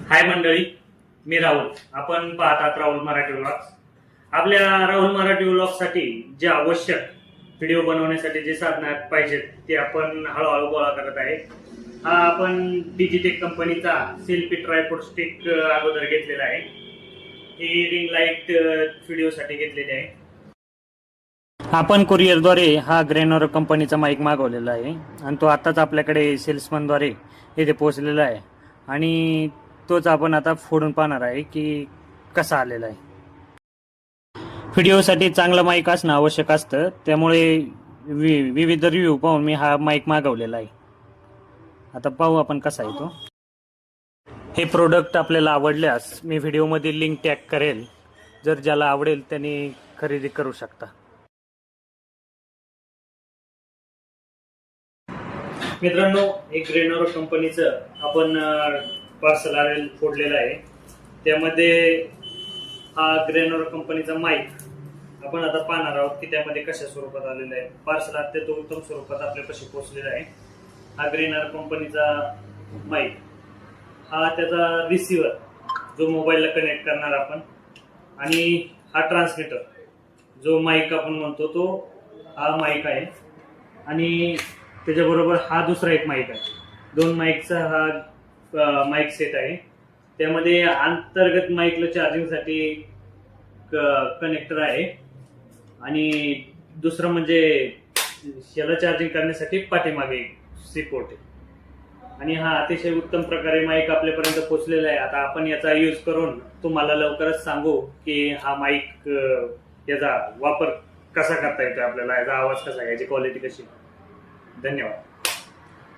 हाय मंडळी, मी राहुल. आपण पाहतात राहुल मराठी व्लॉग्स. आपल्या राहुल मराठी व्लॉग्ससाठी जे आवश्यक व्हिडिओ बनवण्यासाठी जे साधनं पाहिजेत ते आपण हळूहळू गोळा करत आहे. हा आपण डिजिटेक कंपनीचा सेल्फी ट्रायपॉड स्टिक अगोदर घेतलेला आहे. ही रिंग लाईट व्हिडिओसाठी घेतलेली आहे. आपण कुरिअरद्वारे हा ग्रेनोर कंपनीचा माईक मागवलेला आहे आणि तो आताच आपल्याकडे सेल्समनद्वारे इथे पोहोचलेला आहे आणि तोच आपण आता फोडून पाहणार आहे की कसा आलेला आहे. व्हिडिओसाठी चांगला माईक असणं आवश्यक असतं, त्यामुळे विविध रिव्ह्यू पाहून मी हा माईक मागवलेला आहे. आता पाहू आपण कसा आहे तो. हे प्रोडक्ट आपल्याला आवडल्यास मी व्हिडिओमध्ये लिंक टॅग करेल. जर ज्याला आवडेल त्यांनी खरेदी करू शकता. मित्रांनो, एक ग्रेनोर कंपनीचं आपण पार्सल आलेलं फोडलेलं आहे. त्यामध्ये हा ग्रेनोर कंपनीचा माईक आपण आता पाहणार आहोत की त्यामध्ये कशा स्वरूपात आलेला आहे. पार्सल अत्यंत उत्तम स्वरूपात आपल्यापाशी पोहोचलेला आहे. हा ग्रेनोर कंपनीचा माईक, हा त्याचा रिसिव्हर जो मोबाईलला कनेक्ट करणार आपण, आणि हा ट्रान्समीटर जो माईक आपण म्हणतो तो हा माईक आहे. आणि त्याच्याबरोबर हा दुसरा एक माईक आहे. दोन माईकचा हा माईक सेट आहे. त्यामध्ये अंतर्गत माईकला चार्जिंगसाठी कनेक्टर आहे आणि दुसरं म्हणजे याला चार्जिंग करण्यासाठी पाठीमागे सपोर्ट आहे. आणि हा अतिशय उत्तम प्रकारे माईक आपल्यापर्यंत पोहोचलेला आहे. आता आपण याचा यूज करून तुम्हाला लवकरच सांगू की हा माईक याचा वापर कसा करता येतो आपल्याला, याचा आवाज कसा आहे, याची क्वालिटी कशी. धन्यवाद.